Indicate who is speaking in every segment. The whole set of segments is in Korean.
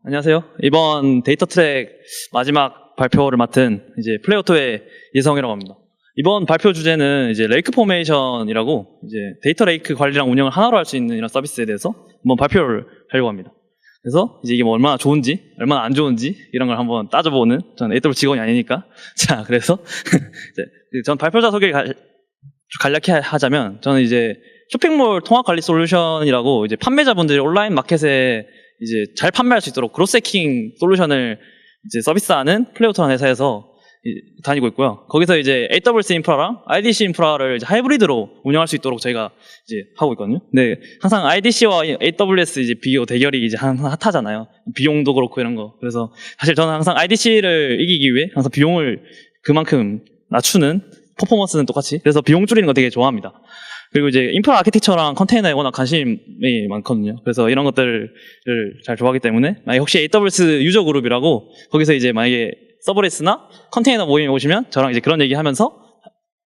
Speaker 1: 안녕하세요. 이번 데이터 트랙 마지막 발표를 맡은 이제 플레이오토의 예성이라고 합니다. 이번 발표 주제는 이제 레이크 포메이션이라고 이제 데이터 레이크 관리랑 운영을 하나로 할 수 있는 이런 서비스에 대해서 한번 발표를 하려고 합니다. 그래서 이제 이게 뭐 얼마나 좋은지, 얼마나 안 좋은지 이런 걸 한번 따져보는, 저는 AWS 직원이 아니니까. 자, 그래서 전 발표자 소개를 간략히 하자면, 저는 이제 쇼핑몰 통합 관리 솔루션이라고 이제 판매자분들이 온라인 마켓에 이제 잘 판매할 수 있도록 그로스 해킹 솔루션을 이제 서비스하는 플레이오토라는 회사에서 다니고 있고요. 거기서 이제 AWS 인프라랑 IDC 인프라를 이제 하이브리드로 운영할 수 있도록 저희가 이제 하고 있거든요. 근데 항상 IDC와 AWS 이제 비교 대결이 이제 항상 핫하잖아요. 비용도 그렇고 이런 거. 그래서 사실 저는 항상 IDC를 이기기 위해 항상 비용을 그만큼 낮추는, 퍼포먼스는 똑같이. 그래서 비용 줄이는 거 되게 좋아합니다. 그리고 이제 인프라 아키텍처랑 컨테이너에 워낙 관심이 많거든요. 그래서 이런 것들을 잘 좋아하기 때문에, 만약에 혹시 AWS 유저 그룹이라고 거기서 이제 만약에 서브레스나 컨테이너 모임에 오시면 저랑 이제 그런 얘기 하면서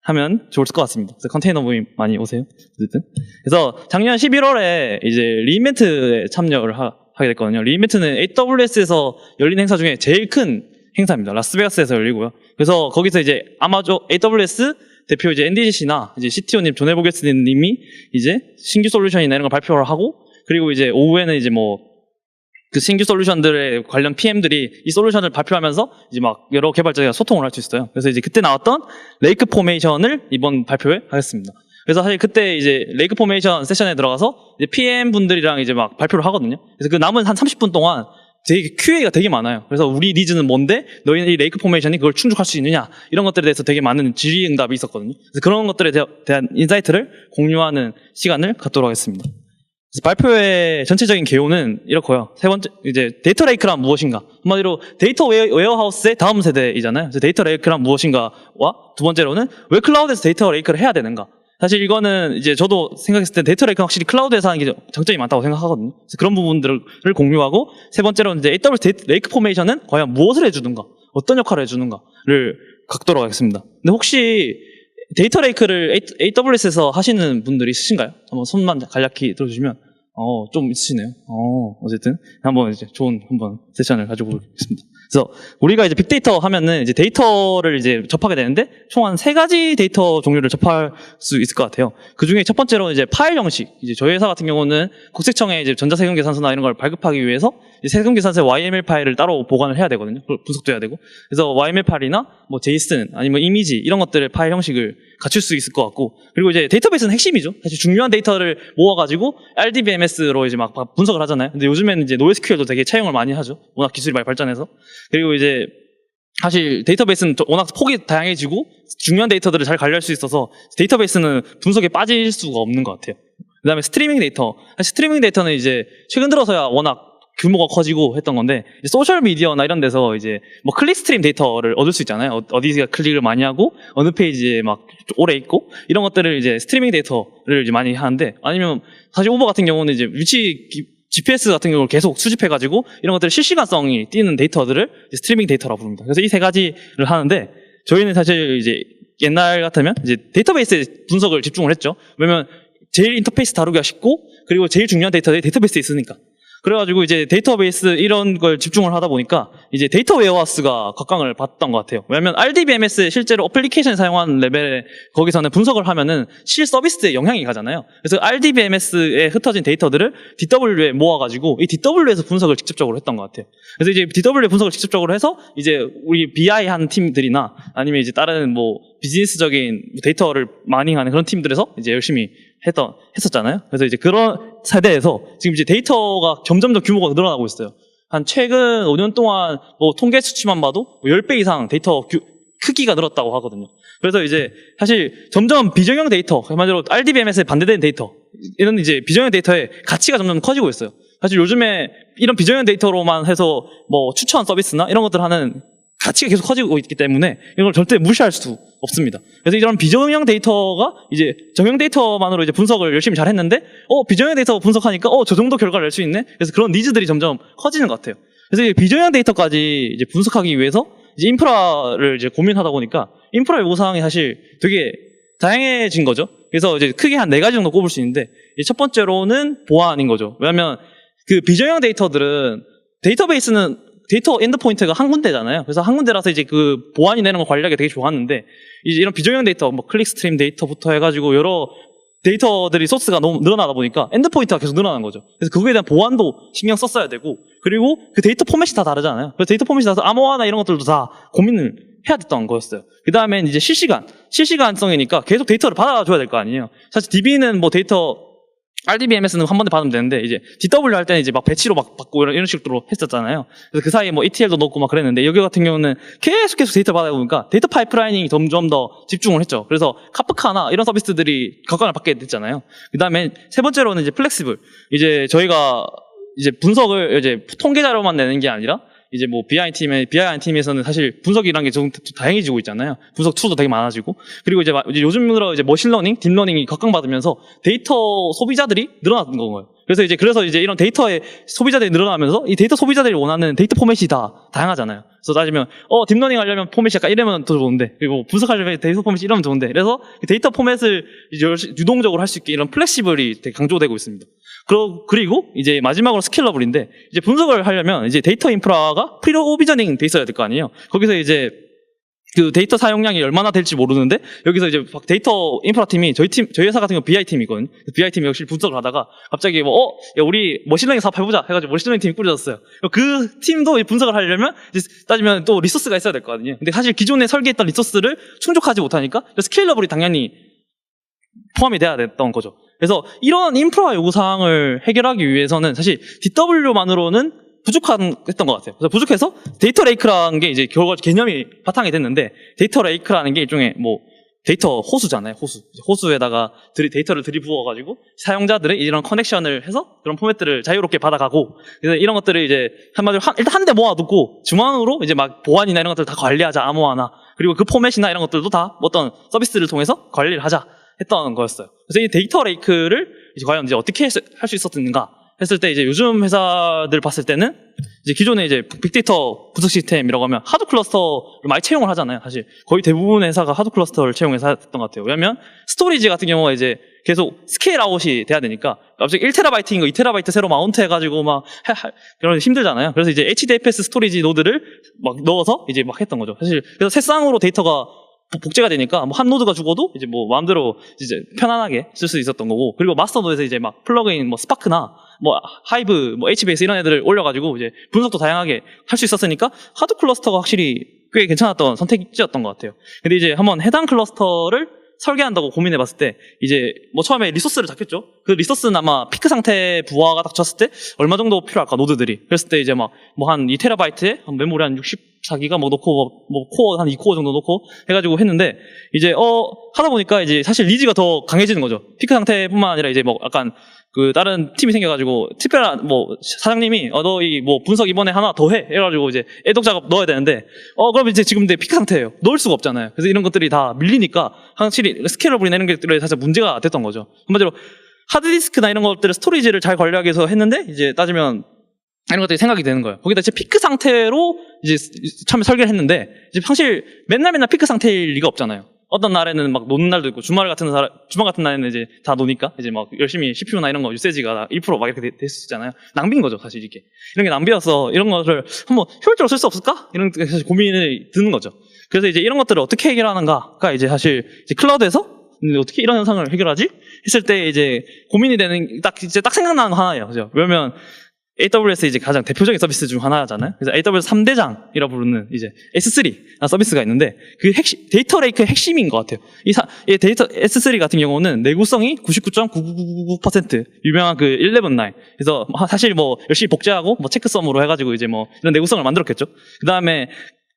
Speaker 1: 하면 좋을 것 같습니다. 그래서 컨테이너 모임 많이 오세요. 어쨌든. 그래서 작년 11월에 이제 리인벤트에 참여를 하게 됐거든요. 리인벤트는 AWS에서 열린 행사 중에 제일 큰 행사입니다. 라스베가스에서 열리고요. 그래서 거기서 이제 AWS 대표 이제 NDC나 이제 CTO님 존 에보게스님이 이제 신규 솔루션이나 이런 걸 발표를 하고, 그리고 이제 오후에는 이제 뭐 그 신규 솔루션들의 관련 PM들이 이 솔루션을 발표하면서 이제 막 여러 개발자가 소통을 할 수 있어요. 그래서 이제 그때 나왔던 레이크 포메이션을 이번 발표에 하겠습니다. 그래서 사실 그때 이제 레이크 포메이션 세션에 들어가서 이제 PM 분들이랑 이제 막 발표를 하거든요. 그래서 그 남은 한 30분 동안 되게 QA가 되게 많아요. 그래서 우리 니즈는 뭔데 너희는 이 레이크 포메이션이 그걸 충족할 수 있느냐, 이런 것들에 대해서 되게 많은 질의응답이 있었거든요. 그래서 그런 것들에 대한 인사이트를 공유하는 시간을 갖도록 하겠습니다. 그래서 발표의 전체적인 개요는 이렇고요. 세 번째, 이제 데이터 레이크란 무엇인가, 한마디로 데이터 웨어하우스의 다음 세대이잖아요. 그래서 데이터 레이크란 무엇인가와, 두 번째로는 왜 클라우드에서 데이터 레이크를 해야 되는가. 사실 이거는 이제 저도 생각했을 때 데이터 레이크는 확실히 클라우드에서 하는 게 장점이 많다고 생각하거든요. 그래서 그런 부분들을 공유하고, 세 번째로는 이제 AWS 레이크 포메이션은 과연 무엇을 해주는가, 어떤 역할을 해주는가를 갖도록 하겠습니다. 근데 혹시 데이터 레이크를 AWS에서 하시는 분들이 있으신가요? 한번 손만 간략히 들어주시면, 좀 있으시네요. 어쨌든 한번 이제 좋은 한번 세션을 가지고 오겠습니다. 그래서 우리가 이제 빅데이터 하면은 이제 데이터를 이제 접하게 되는데 총 한 3가지 데이터 종류를 접할 수 있을 것 같아요. 그 중에 첫 번째로 이제 파일 형식. 이제 저희 회사 같은 경우는 국세청에 이제 전자세금계산서나 이런 걸 발급하기 위해서 세금계산서의 YML 파일을 따로 보관을 해야 되거든요. 분석도 해야 되고. 그래서 YML 파일이나 뭐 JSON 아니면 이미지 이런 것들을 파일 형식을 갖출 수 있을 것 같고, 그리고 이제 데이터베이스는 핵심이죠. 사실 중요한 데이터를 모아가지고 RDBMS로 이제 막 분석을 하잖아요. 근데 요즘에는 이제 NoSQL도 되게 차용을 많이 하죠. 워낙 기술이 많이 발전해서. 그리고 이제 사실 데이터베이스는 워낙 폭이 다양해지고 중요한 데이터들을 잘 관리할 수 있어서 데이터베이스는 분석에 빠질 수가 없는 것 같아요. 그 다음에 스트리밍 데이터. 사실 스트리밍 데이터는 이제 최근 들어서야 워낙 규모가 커지고 했던 건데, 소셜 미디어나 이런 데서 이제 뭐 클릭 스트림 데이터를 얻을 수 있잖아요. 어디가 클릭을 많이 하고 어느 페이지에 막 오래 있고 이런 것들을 이제 스트리밍 데이터를 이제 많이 하는데, 아니면 사실 우버 같은 경우는 이제 위치 GPS 같은 경우를 계속 수집해가지고 이런 것들을 실시간성이 띄는 데이터들을 스트리밍 데이터라고 부릅니다. 그래서 이 3가지를 하는데, 저희는 사실 이제 옛날 같으면 이제 데이터베이스에 분석을 집중을 했죠. 왜냐면 제일 인터페이스 다루기가 쉽고, 그리고 제일 중요한 데이터들이 데이터베이스에 있으니까. 그래가지고 이제 데이터베이스 이런 걸 집중을 하다 보니까 이제 데이터 웨어하우스가 각광을 받던 것 같아요. 왜냐면 RDBMS 실제로 어플리케이션 사용하는 레벨에 거기서는 분석을 하면은 실 서비스에 영향이 가잖아요. 그래서 RDBMS에 흩어진 데이터들을 DW에 모아가지고 이 DW에서 분석을 직접적으로 했던 것 같아요. 그래서 이제 DW 분석을 직접적으로 해서 이제 우리 BI 하는 팀들이나 아니면 이제 다른 뭐 비즈니스적인 데이터를 많이 하는 그런 팀들에서 이제 열심히 했었잖아요. 그래서 이제 그런 세대에서 지금 이제 데이터가 점점점 규모가 늘어나고 있어요. 한 최근 5년 동안 뭐 통계 수치만 봐도 10배 이상 데이터 크기가 늘었다고 하거든요. 그래서 이제 사실 점점 비정형 데이터, 한마디로 RDBMS에 반대되는 데이터, 이런 이제 비정형 데이터의 가치가 점점 커지고 있어요. 사실 요즘에 이런 비정형 데이터로만 해서 뭐 추천 서비스나 이런 것들 하는 가치가 계속 커지고 있기 때문에 이걸 절대 무시할 수 없습니다. 그래서 이런 비정형 데이터가 이제 정형 데이터만으로 이제 분석을 열심히 잘 했는데, 비정형 데이터 분석하니까, 저 정도 결과를 낼 수 있네? 그래서 그런 니즈들이 점점 커지는 것 같아요. 그래서 이 비정형 데이터까지 이제 분석하기 위해서 이제 인프라를 이제 고민하다 보니까 인프라 요구사항이 사실 되게 다양해진 거죠. 그래서 이제 크게 한 4가지 정도 꼽을 수 있는데, 첫 번째로는 보안인 거죠. 왜냐하면 그 비정형 데이터들은 데이터베이스는 데이터 엔드포인트가 한 군데잖아요. 그래서 한 군데라서 이제 그 보안이 되는 거 관리하기 되게 좋았는데 이제 이런 비정형 데이터, 뭐 클릭스트림 데이터부터 해가지고 여러 데이터들이 소스가 너무 늘어나다 보니까 엔드포인트가 계속 늘어나는 거죠. 그래서 그거에 대한 보안도 신경 썼어야 되고 그리고 그 데이터 포맷이 다 다르잖아요. 그래서 데이터 포맷이 다르서 암호화나 이런 것들도 다 고민을 해야 됐던 거였어요. 그 다음엔 이제 실시간성이니까 계속 데이터를 받아줘야 될 거 아니에요. 사실 DB는 뭐 데이터 RDBMS는 한 번에 받으면 되는데 이제 DW 할 때는 이제 막 배치로 막 받고 이런 식으로 했었잖아요. 그래서 그 사이에 뭐 ETL도 넣고 막 그랬는데 여기 같은 경우는 계속 데이터를 받아야 보니까 데이터 파이프라이닝이 점점 더 집중을 했죠. 그래서 카프카나 이런 서비스들이 각광을 받게 됐잖아요. 그 다음에 세 번째로는 이제 플렉시블. 이제 저희가 이제 분석을 이제 통계 자료만 내는 게 아니라 이제 뭐 BI 팀에서는 사실 분석이란 게 좀 다양해지고 있잖아요. 분석 툴도 되게 많아지고. 그리고 이제 요즘 들어 이제 머신러닝, 딥러닝이 각광받으면서 데이터 소비자들이 늘어나는 거예요. 그래서 이제 이런 데이터의 소비자들이 늘어나면서 이 데이터 소비자들이 원하는 데이터 포맷이 다 다양하잖아요. 그래서 따지면 데ip러닝 하려면 포맷이 약간 이러면 더 좋은데, 그리고 분석하려면 데이터 포맷이 이러면 좋은데, 그래서 데이터 포맷을 이제 유동적으로 할 수 있게 이런 플렉시블이 되게 강조되고 있습니다. 그리고 이제 마지막으로 스케일러블인데, 이제 분석을 하려면 이제 데이터 인프라가 프리오비저닝 돼 있어야 될 거 아니에요. 거기서 이제 그 데이터 사용량이 얼마나 될지 모르는데 여기서 이제 데이터 인프라 팀이 저희 회사 같은 경우 BI 팀이거든요. BI 팀이 역시 분석을 하다가 갑자기 야, 우리 머신러닝 사업 해보자 해가지고 머신러닝 팀이 꾸려졌어요. 그 팀도 분석을 하려면 이제 따지면 또 리소스가 있어야 될 거 아니에요. 근데 사실 기존에 설계했던 리소스를 충족하지 못하니까 스케일러블이 당연히 포함이 돼야 됐던 거죠. 그래서 이런 인프라 요구사항을 해결하기 위해서는 사실 DW만으로는 부족했던 것 같아요. 그래서 부족해서 데이터 레이크라는 게 이제 개념이 바탕이 됐는데, 데이터 레이크라는 게 일종의 뭐 데이터 호수잖아요. 호수에다가 데이터를 들이부어가지고 사용자들의 이런 커넥션을 해서 그런 포맷들을 자유롭게 받아가고, 그래서 이런 것들을 이제 한마디로 일단 한 대 모아두고 중앙으로 이제 막 보안이나 이런 것들을 다 관리하자, 암호화나, 그리고 그 포맷이나 이런 것들도 다 어떤 서비스를 통해서 관리를 하자 했던 거였어요. 그래서 이 데이터 레이크를 이제 과연 이제 어떻게 할 수 있었는가 했을 때, 이제 요즘 회사들 봤을 때는 이제 기존에 이제 빅데이터 분석 시스템이라고 하면 하드 클러스터를 많이 채용을 하잖아요. 사실 거의 대부분의 회사가 하드 클러스터를 채용해서 했던 것 같아요. 왜냐면 스토리지 같은 경우가 이제 계속 스케일 아웃이 돼야 되니까 갑자기 1TB인 거 2TB 새로 마운트 해가지고 막 그런 힘들잖아요. 그래서 이제 HDFS 스토리지 노드를 막 넣어서 이제 막 했던 거죠. 사실 그래서 새쌍으로 데이터가 복제가 되니까 뭐 한 노드가 죽어도 이제 뭐 마음대로 이제 편안하게 쓸 수 있었던 거고, 그리고 마스터 노드에서 이제 막 플러그인 뭐 스파크나 뭐 하이브 뭐 HBase 이런 애들을 올려가지고 이제 분석도 다양하게 할 수 있었으니까 하드 클러스터가 확실히 꽤 괜찮았던 선택지였던 것 같아요. 근데 이제 한번 해당 클러스터를 설계한다고 고민해봤을 때 이제 뭐 처음에 리소스를 잡혔죠. 그 리소스는 아마 피크 상태 부하가 닥쳤을 때 얼마 정도 필요할까, 노드들이. 그랬을 때 이제 막 뭐 한 2TB에 한 메모리 한 64기가 뭐 넣고 뭐 코어 한 2코어 정도 넣고 해가지고 했는데, 이제 하다 보니까 이제 사실 리즈가 더 강해지는 거죠. 피크 상태뿐만 아니라 이제 뭐 약간 그 다른 팀이 생겨가지고 특별한 뭐 사장님이 너 이 뭐 분석 이번에 하나 더 해 해가지고 이제 애독 작업 넣어야 되는데 그럼 이제 지금 내 피크 상태예요. 넣을 수가 없잖아요. 그래서 이런 것들이 다 밀리니까 확실히 스케일러블이 내는 것들이 사실 문제가 됐던 거죠. 한마디로 하드디스크나 이런 것들을 스토리지를 잘 관리하기 위해서 했는데, 이제 따지면 이런 것들이 생각이 되는 거예요. 거기다 이제 피크 상태로 이제 처음에 설계를 했는데, 이제 사실 맨날 피크 상태일 리가 없잖아요. 어떤 날에는 막 노는 날도 있고, 주말 같은 날에는 이제 다 노니까 이제 막 열심히 CPU나 이런 거 유세지가 1% 막 이렇게 될 수 있잖아요. 낭비인 거죠, 사실 이게. 이런 게 낭비여서 이런 것을 한번 효율적으로 쓸 수 없을까? 이런 사실 고민이 드는 거죠. 그래서 이제 이런 것들을 어떻게 해결하는가가 이제 사실 이제 클라우드에서 어떻게 이런 현상을 해결하지? 했을 때 이제 고민이 되는 딱 생각나는 거 하나예요. 그죠? 왜냐면 AWS 이제 가장 대표적인 서비스 중 하나잖아요. 그래서 AWS 3대장이라 부르는 이제 S3 서비스가 있는데, 그 데이터 레이크의 핵심인 것 같아요. 이 데이터 S3 같은 경우는 내구성이 99.9999% 유명한 그 11.9. 그래서 사실 뭐 열심히 복제하고 뭐 체크썸으로 해가지고 이제 뭐 이런 내구성을 만들었겠죠. 그 다음에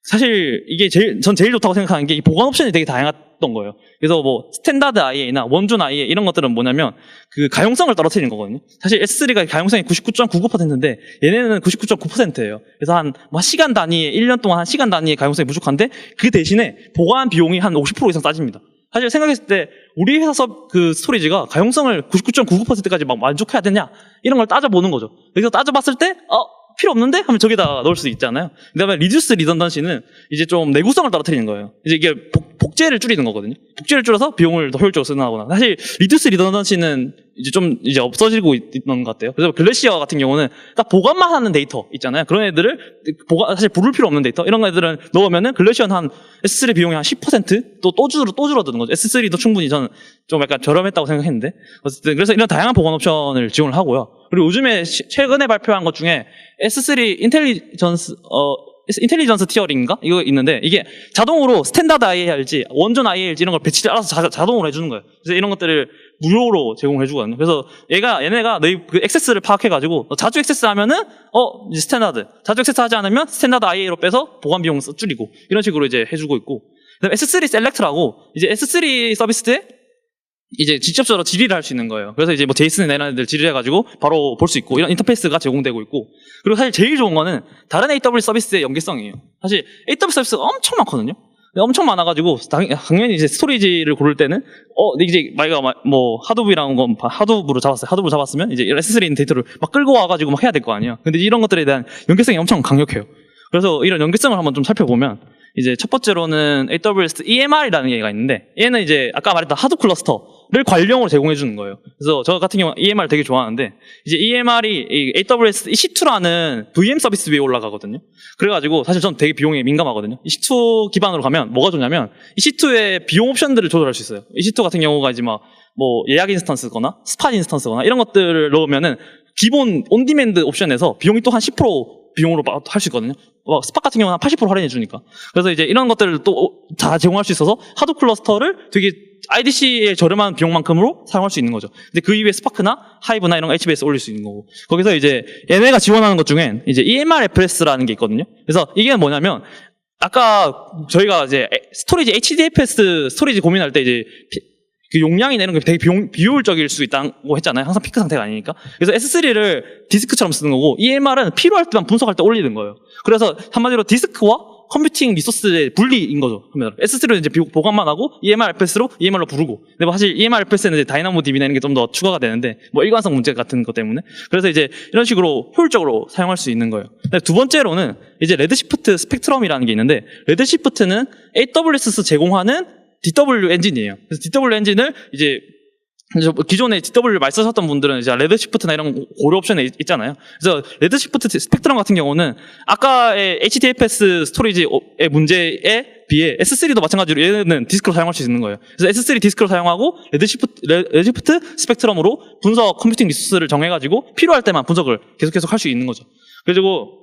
Speaker 1: 사실 이게 전 제일 좋다고 생각하는 게 이 보관 옵션이 되게 다양했던 거예요. 그래서 뭐 스탠다드 IA나 원준 IA 이런 것들은 뭐냐면 그 가용성을 떨어뜨리는 거거든요. 사실 S3가 가용성이 99.99%인데 얘네는 99.9%예요. 그래서 한 시간 단위에 1년 동안 한 시간 단위의 가용성이 부족한데, 그 대신에 보관 비용이 한 50% 이상 따집니다. 사실 생각했을 때 우리 회사 그 스토리지가 가용성을 99.99%까지 막 만족해야 되냐 이런 걸 따져보는 거죠. 그래서 따져봤을 때 필요 없는데? 하면 저기다 넣을 수 있잖아요. 그 다음에 리듀스 리던던시는 이제 좀 내구성을 떨어뜨리는 거예요. 이제 이게 복제를 줄이는 거거든요. 복제를 줄여서 비용을 더 효율적으로 쓰거나. 사실 리듀스 리던던시는 이제 좀 이제 없어지고 있는 것 같아요. 그래서 글래시어 같은 경우는 딱 보관만 하는 데이터 있잖아요. 그런 애들을 사실 부를 필요 없는 데이터 이런 애들은 넣으면은 글래시어는 한 S3 비용이 한 10%또 줄어드는 거죠. S3도 충분히 저는 좀 약간 저렴했다고 생각했는데 어쨌든 그래서 이런 다양한 보관 옵션을 지원을 하고요. 그리고 요즘에 최근에 발표한 것 중에 S3 인텔리전스 티어링인가? 이거 있는데, 이게 자동으로 스탠다드 IARG, 원전 IARG 이런 걸 배치를 알아서 자동으로 해주는 거예요. 그래서 이런 것들을 무료로 제공해 주거든요. 그래서 얘네가 너희 그 액세스를 파악해가지고, 자주 액세스 하면은, 이제 스탠다드. 자주 액세스 하지 않으면 스탠다드 IA로 빼서 보관 비용 줄이고, 이런 식으로 이제 해주고 있고. 그다음에 S3 셀렉트라고, 이제 S3 서비스에 이제 직접적으로 질의를 할 수 있는 거예요. 그래서 이제 뭐 제이슨이나 이런 애들 질의해가지고 바로 볼 수 있고 이런 인터페이스가 제공되고 있고 그리고 사실 제일 좋은 거는 다른 AWS 서비스의 연계성이에요. 사실 AWS 서비스가 엄청 많거든요. 엄청 많아가지고 당연히 이제 스토리지를 고를 때는 이제 말가 뭐 하도브랑 건 하도브로 잡았어요. 하도브로 잡았으면 이제 S3 데이터를 막 끌고 와가지고 막 해야 될 거 아니에요. 근데 이런 것들에 대한 연계성이 엄청 강력해요. 그래서 이런 연계성을 한번 좀 살펴보면 이제 첫 번째로는 AWS EMR이라는 얘가 있는데 얘는 이제 아까 말했던 하드 클러스터를 관리용으로 제공해 주는 거예요. 그래서 저 같은 경우는 EMR 되게 좋아하는데 이제 EMR이 AWS EC2라는 VM 서비스 위에 올라가거든요. 그래가지고 사실 저는 되게 비용에 민감하거든요. EC2 기반으로 가면 뭐가 좋냐면 EC2의 비용 옵션들을 조절할 수 있어요. EC2 같은 경우가 이제 막 뭐 예약 인스턴스거나 스팟 인스턴스거나 이런 것들을 넣으면은 기본 온디맨드 옵션에서 비용이 또 한 10% 비용으로 할 수 있거든요. 스팟 같은 경우는 한 80% 할인해 주니까. 그래서 이제 이런 것들을 또 다 제공할 수 있어서 하드 클러스터를 되게 IDC의 저렴한 비용만큼으로 사용할 수 있는 거죠. 근데 그 이후에 스파크나 하이브나 이런 거 HBS 올릴 수 있는 거고. 거기서 이제 얘네가 지원하는 것 중엔 이제 EMR FS라는 게 있거든요. 그래서 이게 뭐냐면 아까 저희가 이제 스토리지 HDFS 스토리지 고민할 때 이제 그 용량이나 이런 게 되게 비효율적일 수 있다고 했잖아요. 항상 피크 상태가 아니니까. 그래서 S3를 디스크처럼 쓰는 거고 EMR은 필요할 때만 분석할 때 올리는 거예요. 그래서 한마디로 디스크와 컴퓨팅 리소스의 분리인 거죠. S3는 이제 보관만 하고 EMR-FS로 EMR로 부르고. 근데 뭐 사실 EMR-FS는 이제 다이나모 DB나 이런 게 좀 더 추가가 되는데 뭐 일관성 문제 같은 것 때문에. 그래서 이제 이런 식으로 효율적으로 사용할 수 있는 거예요. 두 번째로는 이제 레드시프트 스펙트럼이라는 게 있는데 레드시프트는 AWS 제공하는 DW 엔진이에요. 그래서 DW 엔진을 이제 기존에 DW를 많이 쓰셨던 분들은 이제 레드시프트나 이런 고려 옵션에 있잖아요. 그래서 레드시프트 스펙트럼 같은 경우는 아까의 HDFS 스토리지의 문제에 비해 S3도 마찬가지로 얘는 디스크로 사용할 수 있는 거예요. 그래서 S3 디스크로 사용하고 레드시프트 스펙트럼으로 분석 컴퓨팅 리소스를 정해가지고 필요할 때만 분석을 계속 할 수 있는 거죠. 그리고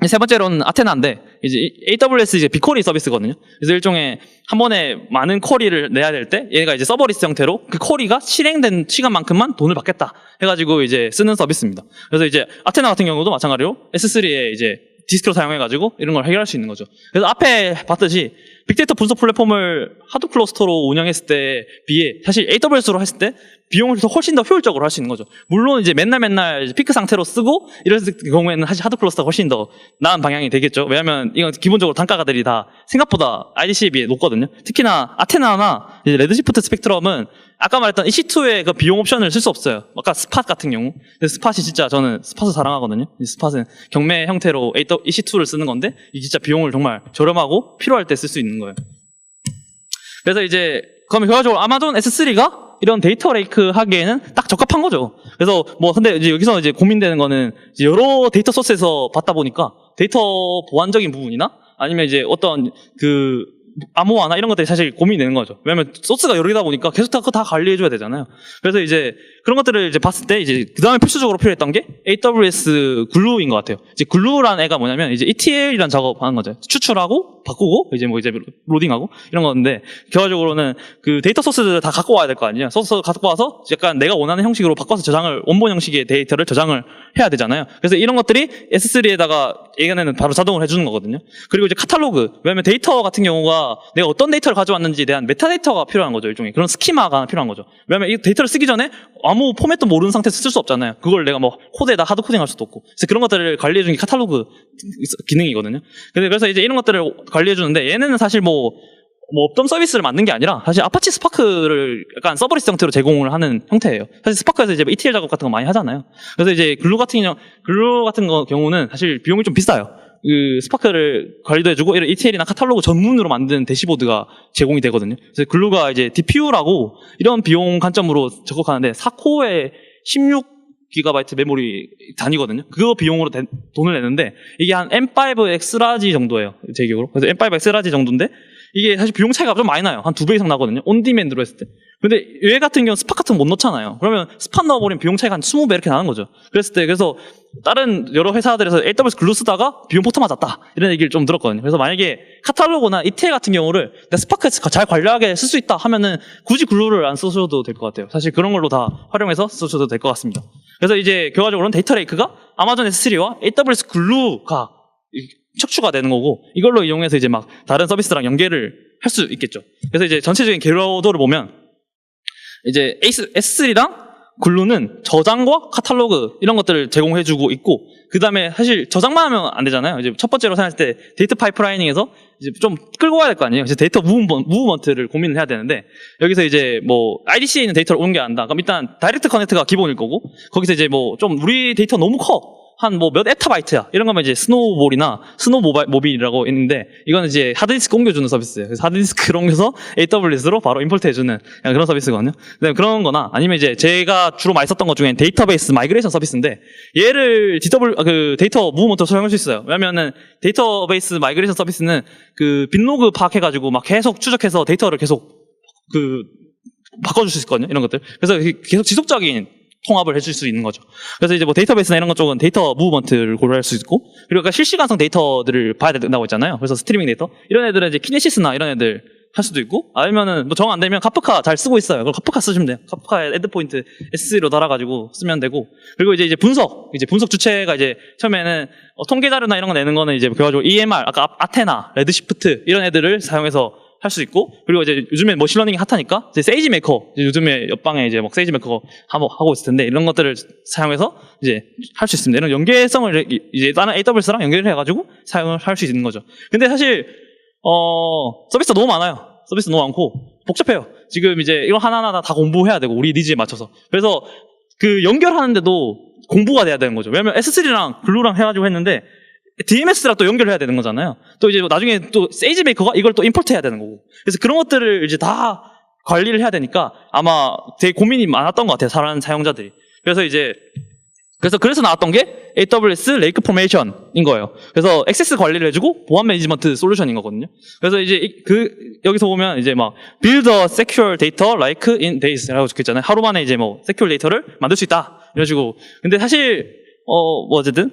Speaker 1: 세 번째로는 아테나인데 이제 AWS 이제 빅쿼리 서비스거든요. 그래서 일종의 한 번에 많은 쿼리를 내야 될 때 얘가 이제 서버리스 형태로 그 쿼리가 실행된 시간만큼만 돈을 받겠다 해가지고 이제 쓰는 서비스입니다. 그래서 이제 아테나 같은 경우도 마찬가지로 S3에 이제 디스크로 사용해가지고 이런 걸 해결할 수 있는 거죠. 그래서 앞에 봤듯이 빅데이터 분석 플랫폼을 하드 클러스터로 운영했을 때 비해 사실 AWS로 했을 때 비용을 훨씬 더 효율적으로 할 수 있는 거죠. 물론 이제 맨날 피크 상태로 쓰고 이럴 경우에는 사실 하드 클러스터가 훨씬 더 나은 방향이 되겠죠. 왜냐하면 이건 기본적으로 단가가들이 다 생각보다 IDC에 비해 높거든요. 특히나 아테나나 이제 레드시프트 스펙트럼은 아까 말했던 EC2의 그 비용 옵션을 쓸 수 없어요. 아까 스팟 같은 경우. 근데 스팟이 진짜 저는 스팟을 사랑하거든요. 스팟은 경매 형태로 EC2를 쓰는 건데 이 진짜 비용을 정말 저렴하고 필요할 때 쓸 수 있는 거예요. 그래서 이제 그러면 결과적으로 아마존 S3가 이런 데이터 레이크 하기에는 딱 적합한 거죠. 그래서 뭐 근데 이제 여기서 이제 고민되는 거는 이제 여러 데이터 소스에서 봤다 보니까 데이터 보안적인 부분이나 아니면 이제 어떤 그 암호화나 이런 것들이 사실 고민이 되는 거죠. 왜냐면 소스가 여러 개다 보니까 계속 다 관리해줘야 되잖아요. 그래서 이제 그런 것들을 이제 봤을 때 이제 그 다음에 필수적으로 필요했던 게 AWS 글루인 것 같아요. 이제 글루라는 애가 뭐냐면 이제 ETL이라는 작업하는 거죠. 추출하고 바꾸고 이제 로딩하고 이런 건데 결과적으로는 그 데이터 소스들을 다 갖고 와야 될 거 아니에요. 소스 갖고 와서 약간 내가 원하는 형식으로 바꿔서 저장을 원본 형식의 데이터를 저장을 해야 되잖아요. 그래서 이런 것들이 S3에다가 예전에는 바로 자동으로 해주는 거거든요. 그리고 이제 카탈로그 왜냐면 데이터 같은 경우가 내가 어떤 데이터를 가져왔는지에 대한 메타데이터가 필요한 거죠. 일종의 그런 스키마가 필요한 거죠. 왜냐면 이 데이터를 쓰기 전에 아무 포맷도 모르는 상태에서 쓸 수 없잖아요. 그걸 내가 뭐 코드에다 하드 코딩 할 수도 없고. 그래서 그런 것들을 관리해주는 게 카탈로그 기능이거든요. 그래서 이제 이런 것들을 관리해주는데 얘네는 사실 뭐 뭐 없던 서비스를 만든 게 아니라 사실 아파치 스파크를 약간 서버리스 형태로 제공을 하는 형태예요. 사실 스파크에서 이제 ETL 작업 같은 거 많이 하잖아요. 그래서 이제 글루 같은 경우는 사실 비용이 좀 비싸요. 그 스파크를 관리도 해주고 이런 ETL이나 카탈로그 전문으로 만든 대시보드가 제공이 되거든요. 그래서 글루가 이제 DPU라고 이런 비용 관점으로 적극하는데 4코어에 16GB 메모리 단위거든요. 그거 비용으로 돈을 내는데 이게 한 M5 엑스라지 정도예요. 제 기억으로. 그래서 M5 엑스라지 정도인데 이게 사실 비용 차이가 좀 많이 나요. 한 2배 이상 나거든요. 온디맨드로 했을 때. 근데 얘 같은 경우는 스팟 같은 거 못 넣잖아요. 그러면 스팟 넣어버리면 비용 차이가 한 20배 이렇게 나는 거죠. 그래서 다른 여러 회사들에서 AWS 글루 쓰다가 비용 포터 맞았다. 이런 얘기를 좀 들었거든요. 그래서 만약에 카탈로그나 ETL 같은 경우를 내가 스파크에서 잘 관리하게 쓸 수 있다 하면은 굳이 글루를 안 쓰셔도 될 것 같아요. 사실 그런 걸로 다 활용해서 쓰셔도 될 것 같습니다. 그래서 이제 결과적으로는 데이터 레이크가 아마존 S3와 AWS 글루가 척추가 되는 거고 이걸로 이용해서 이제 막 다른 서비스랑 연계를 할 수 있겠죠. 그래서 이제 전체적인 개로도를 보면 이제 S3랑 글루는 저장과 카탈로그 이런 것들을 제공해주고 있고 그 다음에 사실 저장만 하면 안 되잖아요. 이제 첫 번째로 생각할 때 데이터 파이프라이닝에서 이제 좀 끌고 가야 될 거 아니에요. 이제 데이터 무브먼트를 고민을 해야 되는데 여기서 이제 뭐 IDC에 있는 데이터를 옮겨야 한다. 그럼 일단 다이렉트 커넥트가 기본일 거고 거기서 이제 뭐 좀 우리 데이터 너무 커. 한 뭐 몇 에타바이트야. 이런 거면 이제 스노우볼이나 스노우모빌이라고 있는데 이거는 이제 하드디스크 옮겨주는 서비스예요. 그래서 하드디스크를 옮겨서 AWS로 바로 임포트 해주는 그런 서비스거든요. 그런 거나 아니면 이제 제가 주로 많이 썼던 것 중에 데이터베이스 마이그레이션 서비스인데 얘를 데이터 무브먼트로 사용할 수 있어요. 왜냐면은 데이터베이스 마이그레이션 서비스는 그 빈로그 파악해가지고 막 계속 추적해서 데이터를 계속 바꿔줄 수 있거든요. 이런 것들. 그래서 계속 지속적인 통합을 해줄 수 있는 거죠. 그래서 이제 뭐 데이터베이스나 이런 것 쪽은 데이터 무브먼트를 고려할 수 있고, 그리고 아까 실시간성 데이터들을 봐야 된다고 했잖아요. 그래서 스트리밍 데이터. 이런 애들은 이제 키네시스나 이런 애들 할 수도 있고, 아니면은 뭐 정 안 되면 카프카 잘 쓰고 있어요. 그럼 카프카 쓰시면 돼요. 카프카에 엔드포인트 S3로 달아가지고 쓰면 되고, 그리고 이제 분석 주체가 이제 처음에는 통계 자료나 이런 거 내는 거는 이제 그래가지고 EMR, 아까 아테나, 레드시프트 이런 애들을 사용해서 할 수 있고, 그리고 이제 요즘에 머신러닝이 핫하니까 이제 세이지 메이커, 요즘에 옆방에 이제 막 세이지 메이커 하고 있을 텐데 이런 것들을 사용해서 이제 할 수 있습니다. 이런 연계성을 이제 다른 AWS랑 연결을 해가지고 사용을 할 수 있는 거죠. 근데 사실 서비스가 너무 많아요. 서비스 너무 많고 복잡해요. 지금 이제 이거 하나하나 다 공부해야 되고 우리 니즈에 맞춰서. 그래서 그 연결하는데도 공부가 돼야 되는 거죠. 왜냐면 S3랑 글루랑 해가지고 했는데 DMS랑 또 연결해야 되는 거잖아요. 또 이제 나중에 또 세이지 메이커가 이걸 또 임포트 해야 되는 거고. 그래서 그런 것들을 이제 다 관리를 해야 되니까 아마 되게 고민이 많았던 것 같아요. 다른 사용자들이. 그래서 나왔던 게 AWS 레이크 포메이션인 거예요. 그래서 액세스 관리를 해주고 보안 매니지먼트 솔루션인 거거든요. 그래서 이제 여기서 보면 이제 막 build a secure data like in days라고 적혀있잖아요. 하루 만에 이제 뭐 secure 데이터를 만들 수 있다. 이런 식으로. 근데 사실 뭐 어쨌든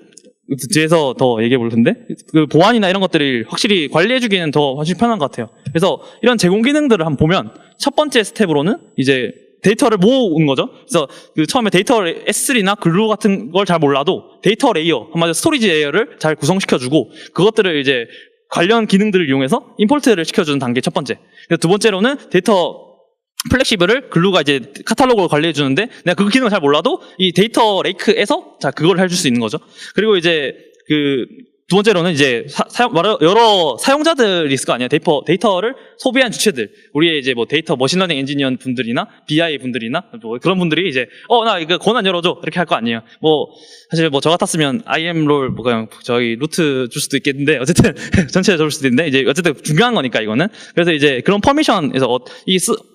Speaker 1: 뒤에서 더 얘기해 볼 텐데 그 보안이나 이런 것들을 확실히 관리해주기는 더 훨씬 편한 것 같아요. 그래서 이런 제공 기능들을 한번 보면 첫 번째 스텝으로는 이제 데이터를 모으는 거죠. 그래서 그 처음에 데이터 S3나 글루 같은 걸 잘 몰라도 데이터 레이어, 한마디로 스토리지 레이어를 잘 구성시켜주고 그것들을 이제 관련 기능들을 이용해서 임포트를 시켜주는 단계 첫 번째. 두 번째로는 데이터 플렉시블을 글루가 이제 카탈로그를 관리해 주는데 내가 그 기능을 잘 몰라도 이 데이터 레이크에서 자 그걸 해줄 수 있는 거죠. 그리고 이제 두 번째로는 이제 여러 사용자들이 있을 거 아니에요. 데이터를 소비한 주체들, 우리의 이제 뭐 데이터 머신러닝 엔지니어 분들이나 BI 분들이나 뭐 그런 분들이 이제 나 이거 권한 열어줘 이렇게 할 거 아니에요. 뭐 사실 뭐 저 같았으면 IAM 롤 뭐 그냥 저희 루트 줄 수도 있겠는데 어쨌든 전체 줄 수도 있는데 이제 어쨌든 중요한 거니까 이거는. 그래서 이제 그런 퍼미션에서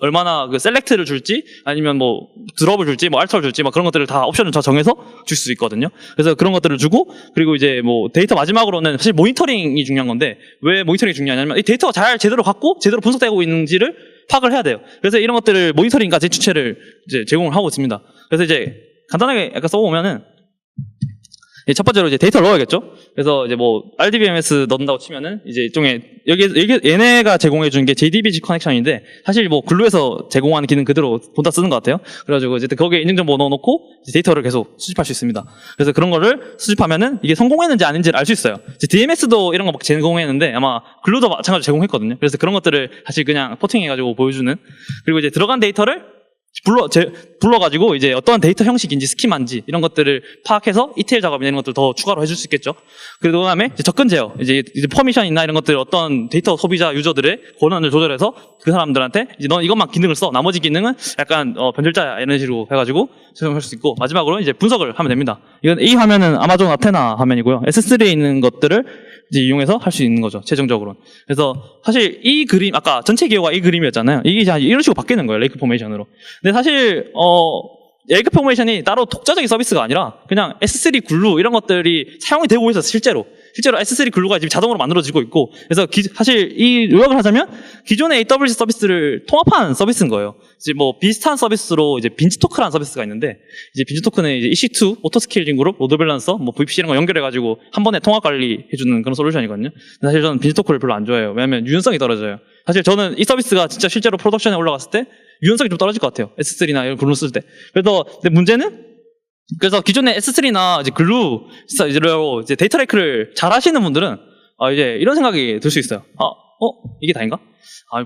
Speaker 1: 얼마나 그 셀렉트를 줄지 아니면 뭐 드롭을 줄지 뭐 알터를 줄지 막 그런 것들을 다 옵션을 다 정해서 줄 수 있거든요. 그래서 그런 것들을 주고, 그리고 이제 뭐 데이터 마지막으로는 사실 모니터링이 중요한 건데 왜 모니터링이 중요하냐면 이 데이터가 잘 제대로 갖고 제대로 분석되고 있는지를 파악을 해야 돼요. 그래서 이런 것들을 모니터링까지 주체를 이제 제공을 하고 있습니다. 그래서 이제 간단하게 약간 써보면은 첫 번째로 이제 데이터를 넣어야겠죠. 그래서 이제 뭐 RDBMS 넣는다고 치면은 이제 일종의 얘네가 제공해주는 게 JDBG 커넥션인데 사실 뭐 글루에서 제공하는 기능 그대로 본다 쓰는 것 같아요. 그래가지고 이제 거기에 인증정보 넣어놓고 데이터를 계속 수집할 수 있습니다. 그래서 그런 거를 수집하면은 이게 성공했는지 아닌지를 알 수 있어요. DMS도 이런 거 막 제공했는데 아마 글루도 마찬가지로 제공했거든요. 그래서 그런 것들을 사실 그냥 포팅해가지고 보여주는. 그리고 이제 들어간 데이터를 불러가지고 이제 어떤 데이터 형식인지 스키마인지 이런 것들을 파악해서 ETL 작업이나 이런 것들 더 추가로 해줄 수 있겠죠. 그리고 그다음에 이제 접근 제어, 이제 퍼미션이나 이런 것들 어떤 데이터 소비자 유저들의 권한을 조절해서 그 사람들한테 이제 넌 이것만 기능을 써, 나머지 기능은 약간 변절자야 이런 식으로 해가지고 사용할 수 있고, 마지막으로 이제 분석을 하면 됩니다. 이 화면은 아마존 아테나 화면이고요. S3에 있는 것들을 이제 이용해서 할 수 있는 거죠, 최종적으로. 그래서 사실 이 그림, 아까 전체 기호가 이 그림이었잖아요. 이게 이제 이런 식으로 바뀌는 거예요, 레이크 포메이션으로. 근데 사실 레이크 포메이션이 따로 독자적인 서비스가 아니라 그냥 S3 글루 이런 것들이 사용이 되고 있어서 실제로 S3 글루가 지금 자동으로 만들어지고 있고, 그래서 사실 이 요약을 하자면 기존의 AWS 서비스를 통합한 서비스인 거예요. 이제 뭐 비슷한 서비스로 이제 빈지토크라는 서비스가 있는데, 이제 빈지토크는 이제 EC2, 오토스케일링 그룹, 로드 밸런서, 뭐 VPC 이런 거 연결해가지고 한 번에 통합 관리해주는 그런 솔루션이거든요. 사실 저는 빈지토크를 별로 안 좋아해요. 왜냐하면 유연성이 떨어져요. 사실 저는 이 서비스가 진짜 실제로 프로덕션에 올라갔을 때 유연성이 좀 떨어질 것 같아요, S3나 이런 글루 쓸 때. 근데 문제는, 그래서 기존의 S3나 이제 글루 이제 데이터 레이크를 잘 하시는 분들은 이제 이런 생각이 들 수 있어요. 이게 다인가?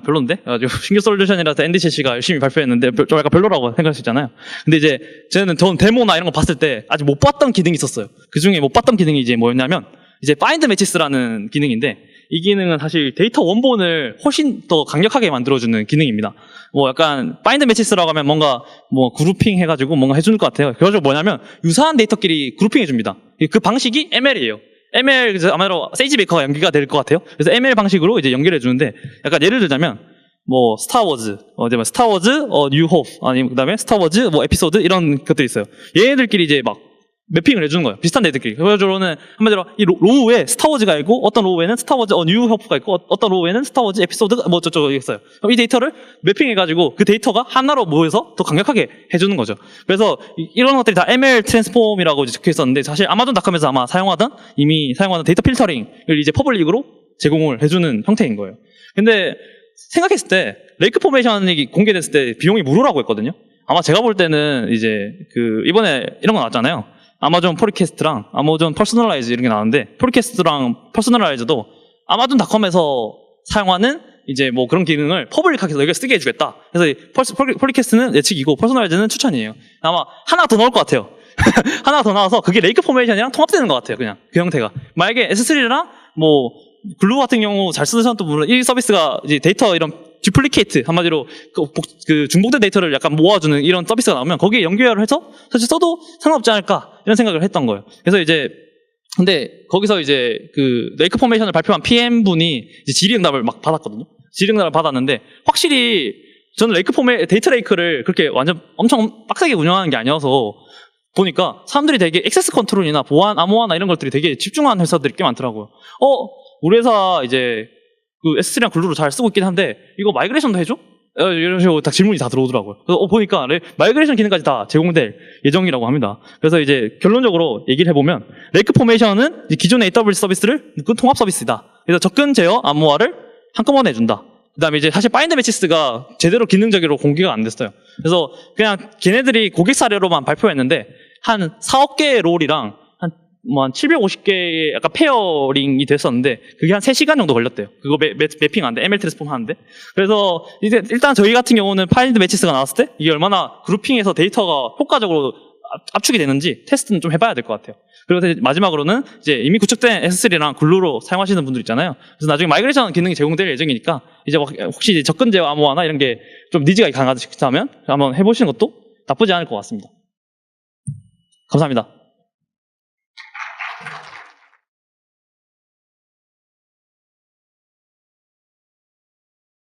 Speaker 1: 별론데? 신규 솔루션이라서 NDCC가 열심히 발표했는데 좀 약간 별로라고 생각할 수 있잖아요. 근데 이제 저는 데모나 이런 거 봤을 때 아직 못 봤던 기능이 있었어요. 그 중에 못 봤던 기능이 이제 뭐였냐면, 이제 find matches라는 기능인데, 이 기능은 사실 데이터 원본을 훨씬 더 강력하게 만들어주는 기능입니다. 뭐 약간 find matches라고 하면 뭔가 뭐 그룹핑 해가지고 뭔가 해주는 것 같아요. 결과적으로 뭐냐면 유사한 데이터끼리 그룹핑 해줍니다. 그 방식이 ML이에요. ML, 그래서 아마도 세이지베이커가 연기가 될 것 같아요. 그래서 ML 방식으로 이제 연결해 주는데, 약간 예를 들자면 뭐 스타워즈, 뉴 호프, 아니면 그다음에 스타워즈 뭐 에피소드 이런 것들이 있어요. 얘네들끼리 이제 막 매핑을 해주는 거예요. 비슷한 데이터끼리. 그래가지고는 한마디로 이 로우에 스타워즈가 있고, 어떤 로우에는 스타워즈 뉴 호프가 있고, 어떤 로우에는 스타워즈 에피소드 뭐 저쪽 있어요. 그럼 이 데이터를 매핑해가지고 그 데이터가 하나로 모여서 더 강력하게 해주는 거죠. 그래서 이런 것들이 다 ML 트랜스폼이라고 적혀 있었는데, 사실 아마존닷컴에서 아마 이미 사용하던 데이터 필터링을 이제 퍼블릭으로 제공을 해주는 형태인 거예요. 근데 생각했을 때 레이크 포메이션이 공개됐을 때 비용이 무료라고 했거든요. 아마 제가 볼 때는 이제 이번에 이런 거 나왔잖아요. 아마존 포리캐스트랑 아마존 퍼스널라이즈 이런 게 나왔는데, 포리캐스트랑 퍼스널라이즈도 아마존닷컴에서 사용하는 이제 뭐 그런 기능을 퍼블릭하게 해서 여기에 쓰게 해주겠다. 그래서 포리캐스트는 예측이고 퍼스널라이즈는 추천이에요. 아마 하나 더 넣을 것 같아요. 하나 더 나와서 그게 레이크 포메이션이랑 통합되는 것 같아요. 그냥 그 형태가. 만약에 S3랑 뭐 글루 같은 경우 잘 쓰는 또 물론 이 서비스가 이제 데이터 이런 듀플리케이트, 한마디로 그 중복된 데이터를 약간 모아주는 이런 서비스가 나오면 거기에 연결을 해서 사실 써도 상관없지 않을까 이런 생각을 했던 거예요. 그래서 이제 근데 거기서 이제 그 레이크 포메이션을 발표한 PM분이 이제 질의응답을 막 받았거든요. 질의응답을 받았는데, 확실히 저는 데이터 레이크를 그렇게 완전 엄청 빡세게 운영하는 게 아니어서 보니까 사람들이 되게 액세스 컨트롤이나 보안, 암호화나 이런 것들이 되게 집중하는 회사들이 꽤 많더라고요. 우리 회사 이제 그 S3랑 글루를 잘 쓰고 있긴 한데 이거 마이그레이션도 해줘? 이런 식으로 딱 질문이 다 들어오더라고요. 그래서 보니까 마이그레이션 기능까지 다 제공될 예정이라고 합니다. 그래서 이제 결론적으로 얘기를 해보면, 레이크 포메이션은 기존의 AWS 서비스를 묶은 통합 서비스이다. 그래서 접근 제어, 암호화를 한꺼번에 해준다. 그 다음에 이제 사실 파인드 매치스가 제대로 기능적으로 공개가 안 됐어요. 그래서 그냥 걔네들이 고객 사례로만 발표했는데 한 4억 개의 롤이랑 한 750개의 약간 페어링이 됐었는데 그게 한 3시간 정도 걸렸대요. 그거 매핑하는데, ML 트랜스폼 하는데. 그래서 이제 일단 저희 같은 경우는 파인드 매치스가 나왔을 때 이게 얼마나 그룹핑해서 데이터가 효과적으로 압축이 되는지 테스트는 좀 해봐야 될 것 같아요. 그리고 마지막으로는 이제 이미 구축된 S3랑 글루로 사용하시는 분들 있잖아요. 그래서 나중에 마이그레이션 기능이 제공될 예정이니까 이제 혹시 접근 제어 암호화나 이런 게 좀 니즈가 강하다면 한번 해보시는 것도 나쁘지 않을 것 같습니다. 감사합니다.